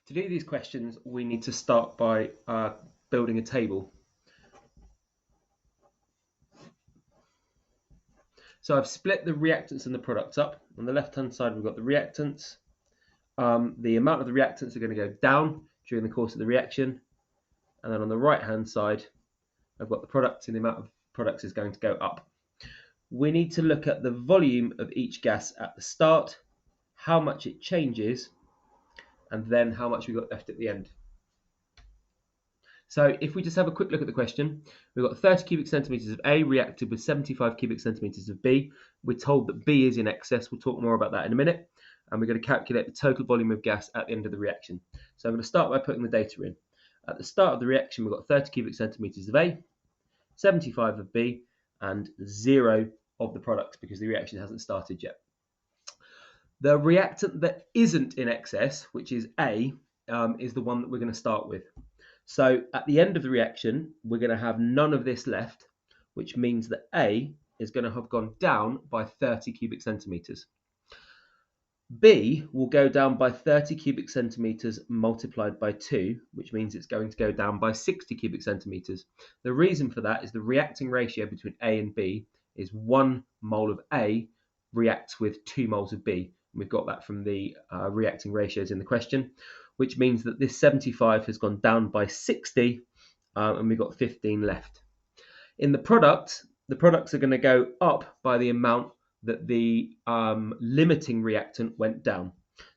To do these questions, we need to start by building a table. So I've split the reactants and the products up. On the left-hand side, we've got the reactants. The amount of the reactants are going to go down during the course of the reaction. And then on the right-hand side, I've got the products, and the amount of products is going to go up. We need to look at the volume of each gas at the start, how much it changes, and then how much we've got left at the end. So if we just have a quick look at the question, we've got 30 cubic centimetres of A reacted with 75 cubic centimetres of B. We're told that B is in excess. We'll talk more about that in a minute. And we're going to calculate the total volume of gas at the end of the reaction. So I'm going to start by putting the data in. At the start of the reaction, we've got 30 cubic centimetres of A, 75 of B, and 0 of the products because the reaction hasn't started yet. The reactant that isn't in excess, which is A, is the one that we're going to start with. So at the end of the reaction, we're going to have none of this left, which means that A is going to have gone down by 30 cubic centimetres. B will go down by 30 cubic centimetres multiplied by 2, which means it's going to go down by 60 cubic centimetres. The reason for that is the reacting ratio between A and B is 1 mole of A reacts with 2 moles of B. And we've got that from the reacting ratios in the question, which means that this 75 has gone down by 60 and we've got 15 left. In the products are going to go up by the amount that the limiting reactant went down.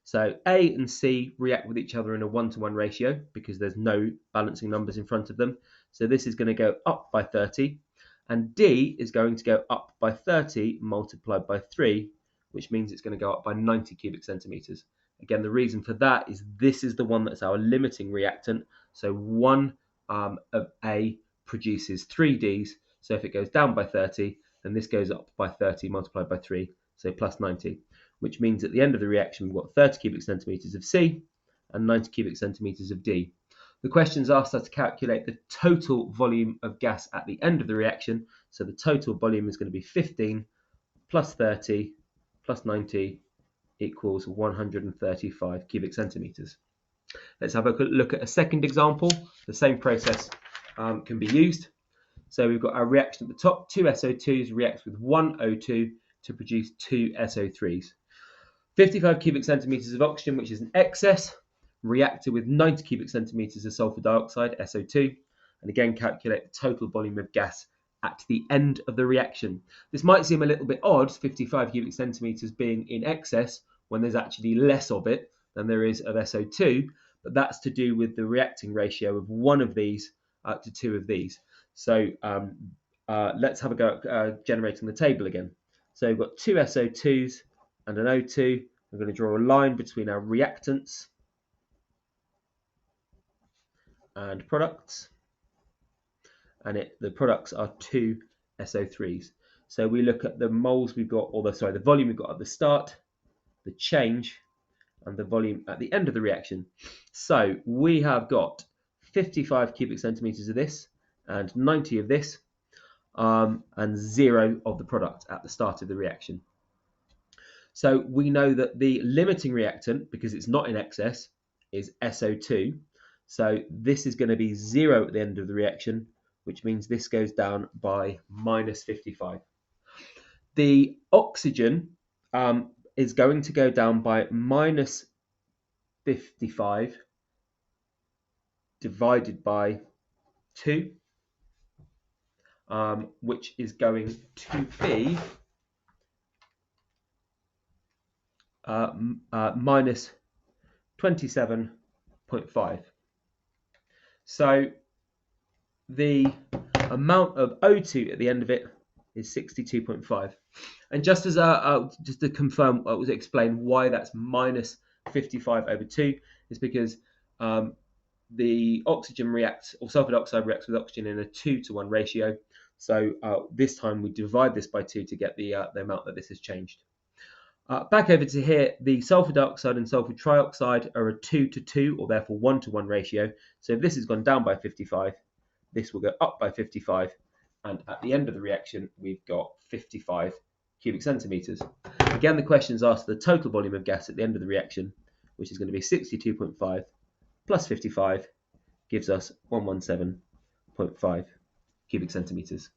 So A and C react with each other in a 1-to-1 ratio because there's no balancing numbers in front of them. So this is going to go up by 30, and D is going to go up by 30 multiplied by 3, which means it's going to go up by 90 cubic centimetres. Again, the reason for that is this is the one that's our limiting reactant. So 1 of A produces 3 Ds. So if it goes down by 30, then this goes up by 30 multiplied by 3, so plus 90, which means at the end of the reaction, we've got 30 cubic centimetres of C and 90 cubic centimetres of D. The questions asked us to calculate the total volume of gas at the end of the reaction. So the total volume is going to be 15 plus 30 plus 90 equals 135 cubic centimetres. Let's have a look at a second example. The same process can be used. So we've got our reaction at the top. 2 SO2s react with 1 O2 to produce 2 SO3s. 55 cubic centimetres of oxygen, which is an excess, reacted with 90 cubic centimetres of sulfur dioxide, SO2, and again calculate the total volume of gas at the end of the reaction. This might seem a little bit odd, 55 cubic centimetres being in excess when there's actually less of it than there is of SO2, but that's to do with the reacting ratio of 1 of these to 2 of these. So let's have a go at generating the table again. So we've got 2 SO2s and an O2. I'm going to draw a line between our reactants and products. And the products are 2 SO3s. So we look at the moles we've got, or the volume we've got at the start, the change, and the volume at the end of the reaction. So we have got 55 cubic centimetres of this, and 90 of this, and 0 of the product at the start of the reaction. So we know that the limiting reactant, because it's not in excess, is SO2. So this is going to be 0 at the end of the reaction, which means this goes down by minus 55. The oxygen is going to go down by minus 55 divided by 2. Which is going to be minus 27.5. So the amount of O2 at the end of it is 62.5. And just as just to confirm, to explain why that's minus 55 over 2 is because the oxygen reacts, or sulfur dioxide reacts with oxygen in a 2-to-1 ratio. So this time we divide this by 2 to get the amount that this has changed. Back over to here, the sulfur dioxide and sulfur trioxide are a 2-to-2, or therefore 1-to-1 ratio. So if this has gone down by 55, this will go up by 55. And at the end of the reaction, we've got 55 cubic centimetres. Again, the questions ask the total volume of gas at the end of the reaction, which is going to be 62.5 plus 55 gives us 117.5 cubic centimetres.